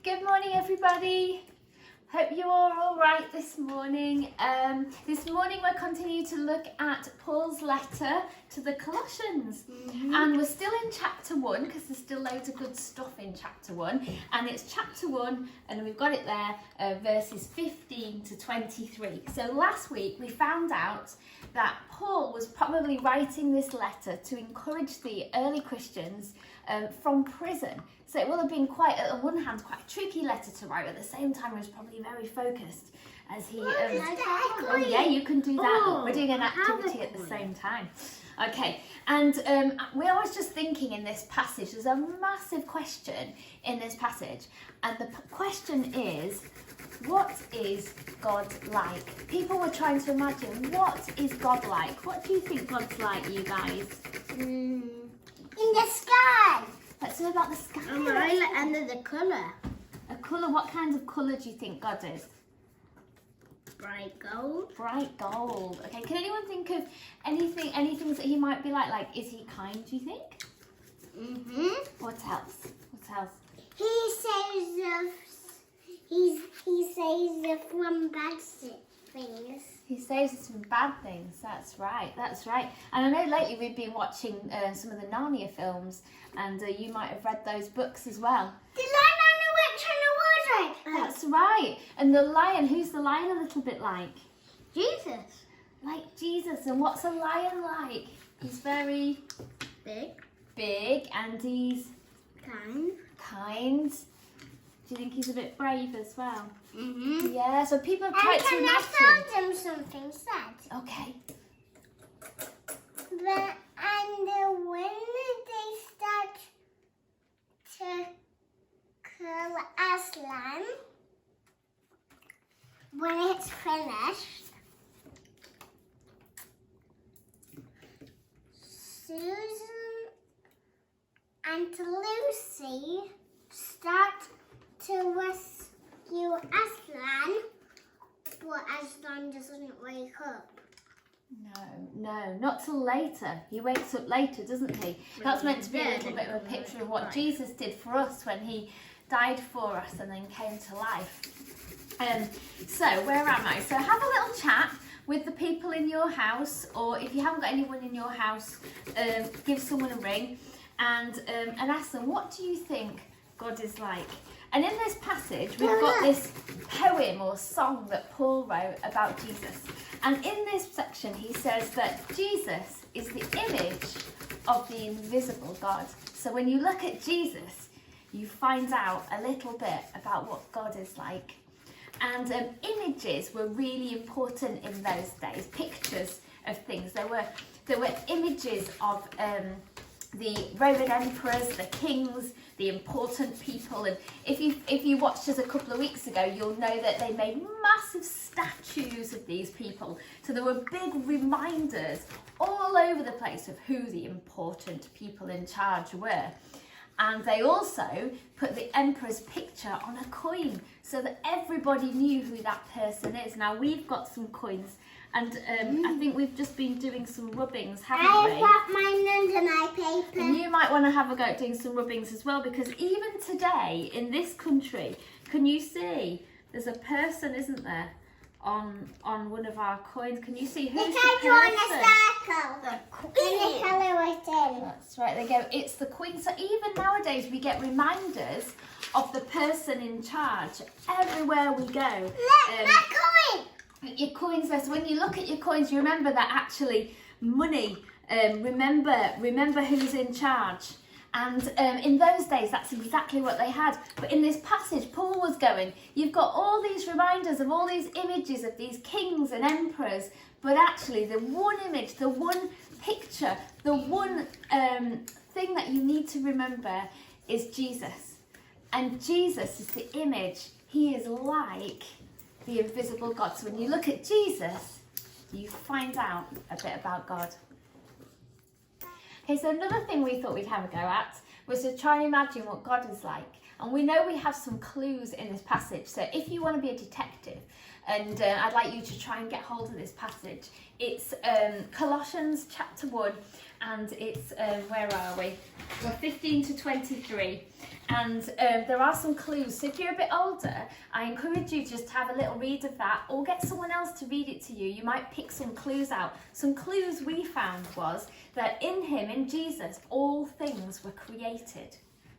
Good morning, everybody. Hope you're all right this morning. This morning we're continuing to look at Paul's letter to the Colossians. And we're still in chapter 1 because there's still loads of good stuff in chapter 1. And it's chapter 1, and we've got it there, verses 15 to 23. So last week we found out that Paul was probably writing this letter to encourage the early Christians from prison. So it will have been quite, on one hand, quite a tricky letter to write, but at the same time, he was probably very focused as he... oh yeah, you can do that. Look, we're doing an activity at the same time. Okay, and we I was just thinking in this passage, there's a massive question in this passage, and the question is, what is God like? People were trying to imagine, what is God like? What do you think God's like, you guys? In the sky. Let's know about the sky. And the colour. A colour, what kind of colour do you think God is? Bright gold. Bright gold. Okay, can anyone think of any things that he might be like? Like, is he kind, do you think? What else? What else? He saves from bad things. He saves us from bad things. That's right. That's right. And I know lately we've been watching some of the Narnia films, and you might have read those books as well. The lion and the witch and the wardrobe. That's right. And the lion. Who's the lion a little bit like? Jesus. Like Jesus. And what's a lion like? He's very big, and he's kind. Do you think he's a bit brave as well? Yeah, so people have tried to imagine. And can I tell them something sad? Okay. And when they start to kill Aslan, when it's finished, Susan and Lucy start to rescue Aslan, but Aslan doesn't wake up. No, not till later. He wakes up later, doesn't he? That's meant to be a little bit of a picture of what Jesus did for us when he died for us and then came to life. So, where am I? So have a little chat with the people in your house, or if you haven't got anyone in your house, give someone a ring and ask them, what do you think God is like? And in this passage, we've got this poem or song that Paul wrote about Jesus. And in this section, he says that Jesus is the image of the invisible God. So when you look at Jesus, you find out a little bit about what God is like. And images were really important in those days, pictures of things. There were images of the Roman emperors, the kings, the important people, and if you watched us a couple of weeks ago, you'll know that they made massive statues of these people. So there were big reminders all over the place of who the important people in charge were. And they also put the emperor's picture on a coin so that everybody knew who that person is. Now we've got some coins, and I think we've just been doing some rubbings, haven't we? I've got mine under my paper. And you might want to have a go at doing some rubbings as well, because even today in this country, can you see there's a person, isn't there, on one of our coins? Can you see who's the person? It's drawn a circle. The queen. And the colour it in. That's right, they go, it's the queen. So even nowadays we get reminders of the person in charge everywhere we go. Look, that coin. Your coins there. So when you look at your coins, you remember that actually money, remember who's in charge. And in those days, that's exactly what they had. But in this passage, Paul was going, you've got all these reminders of all these images of these kings and emperors, but actually the one image, the one picture, the one thing that you need to remember is Jesus. And Jesus is the image. He is like the invisible God. So when you look at Jesus, you find out a bit about God. Okay, so another thing we thought we'd have a go at was to try and imagine what God is like. And we know we have some clues in this passage. So if you want to be a detective, and I'd like you to try and get hold of this passage, it's Colossians chapter 1, and it's, where are we? We're 15 to 23. And there are some clues. So if you're a bit older, I encourage you to just have a little read of that, or get someone else to read it to you. You might pick some clues out. Some clues we found was that in him, in Jesus, all things were created.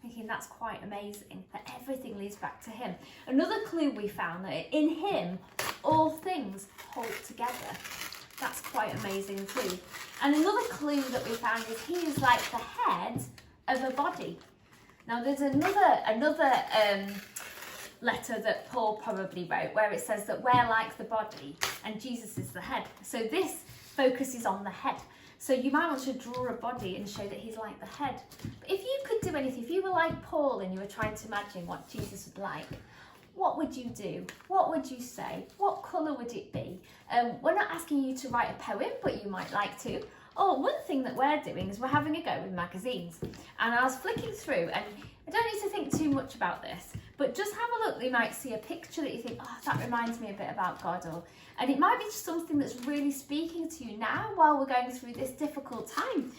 Thinking that's quite amazing, that everything leads back to him. Another clue we found, that in him, all things hold together. That's quite amazing too. And another clue that we found is he is like the head of a body. Now there's another letter that Paul probably wrote where it says that we're like the body and Jesus is the head. So this focuses on the head. So you might want to draw a body and show that he's like the head. But if you could do anything, if you were like Paul and you were trying to imagine what Jesus would like, what would you do? What would you say? What colour would it be? We're not asking you to write a poem, but you might like to. Oh, one thing that we're doing is we're having a go with magazines. And I was flicking through, and I don't need to think too much about this, but just have a look. You might see a picture that you think, oh, that reminds me a bit about God. And it might be something that's really speaking to you now while we're going through this difficult time.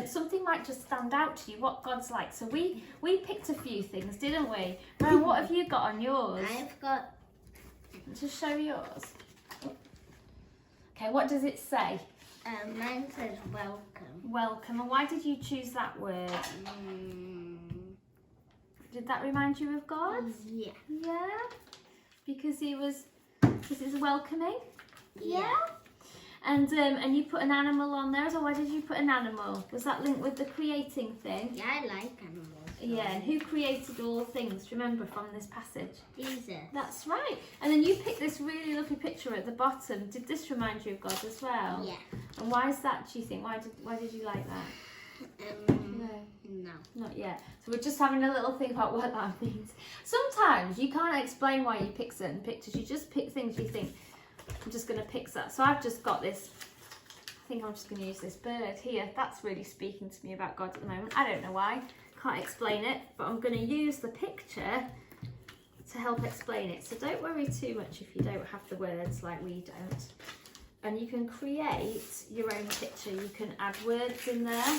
Something might just stand out to you, what God's like. So we picked a few things, didn't we? Ryan, what have you got on yours? I've got... Just show yours. Okay, what does it say? Mine says welcome. Welcome. And why did you choose that word? Did that remind you of God? Yeah. Yeah? Because it's welcoming? Yeah. And you put an animal on there, so why did you put an animal? Was that linked with the creating thing? Yeah, I like animals. Yeah, and who created all things, remember, from this passage? Jesus. That's right. And then you picked this really lovely picture at the bottom. Did this remind you of God as well? Yeah. And why is that, do you think? Why did you like that? No. Not yet. So we're just having a little think about what that means. Sometimes you can't explain why you pick certain pictures. You just pick things you think, I'm just going to pick that. So I've just got this, I think I'm just going to use this bird here. That's really speaking to me about God at the moment. I don't know why. Can't explain it, but I'm going to use the picture to help explain it. So don't worry too much if you don't have the words like we don't. And you can create your own picture. You can add words in there.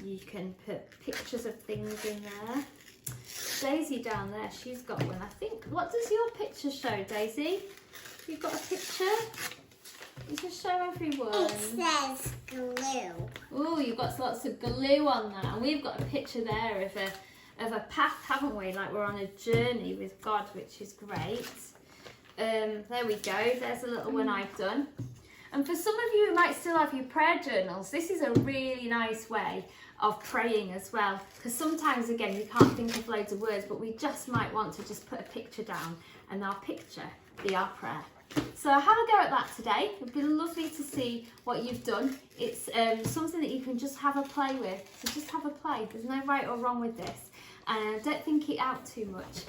You can put pictures of things in there. Daisy down there, she's got one. I think, what does your picture show, Daisy? You've got a picture? You can show everyone. It says glue. Oh, you've got lots of glue on that. And we've got a picture there of a path, haven't we? Like we're on a journey with God, which is great. There we go. There's a little one I've done. And for some of you who might still have your prayer journals, this is a really nice way of praying as well. Because sometimes, again, we can't think of loads of words, but we just might want to just put a picture down and our picture be our prayer. So have a go at that today. It'd be lovely to see what you've done. It's something that you can just have a play with. So just have a play. There's no right or wrong with this. And don't think it out too much,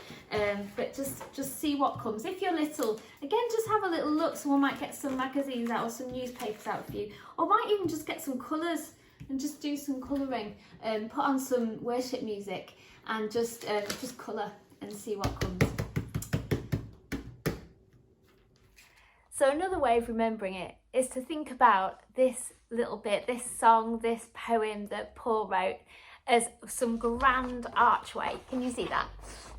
but just see what comes. If you're little, again, just have a little look. Someone might get some magazines out or some newspapers out for you, or might even just get some colours and just do some colouring. Put on some worship music and just colour and see what comes. So another way of remembering it is to think about this little bit, this song, this poem that Paul wrote, as some grand archway. Can you see that?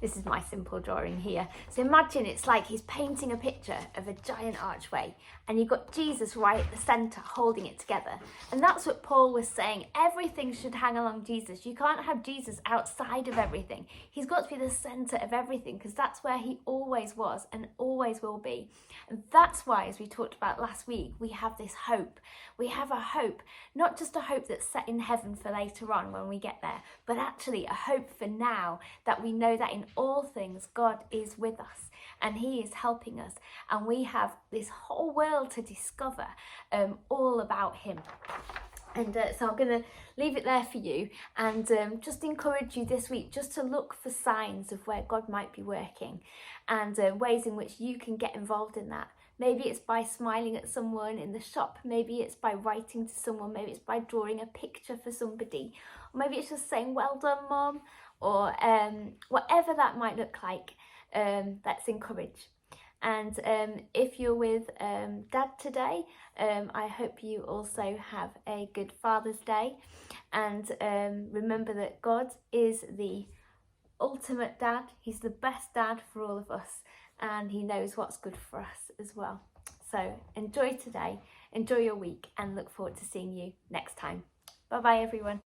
This is my simple drawing here. So imagine it's like he's painting a picture of a giant archway and you've got Jesus right at the centre holding it together. And that's what Paul was saying. Everything should hang along Jesus. You can't have Jesus outside of everything. He's got to be the centre of everything because that's where he always was and always will be. And that's why, as we talked about last week, we have this hope. We have a hope, not just a hope that's set in heaven for later on when we get there, but actually a hope for now, that we know that in all things God is with us and he is helping us, and we have this whole world to discover all about him. And so I'm going to leave it there for you and just encourage you this week just to look for signs of where God might be working and ways in which you can get involved in that. Maybe it's by smiling at someone in the shop, maybe it's by writing to someone, maybe it's by drawing a picture for somebody, or maybe it's just saying, well done, Mum, or whatever that might look like. Let's encourage. And if you're with Dad today, I hope you also have a good Father's Day. And remember that God is the ultimate dad. He's the best dad for all of us, and he knows what's good for us as well. So enjoy today, enjoy your week, and look forward to seeing you next time. Bye bye everyone.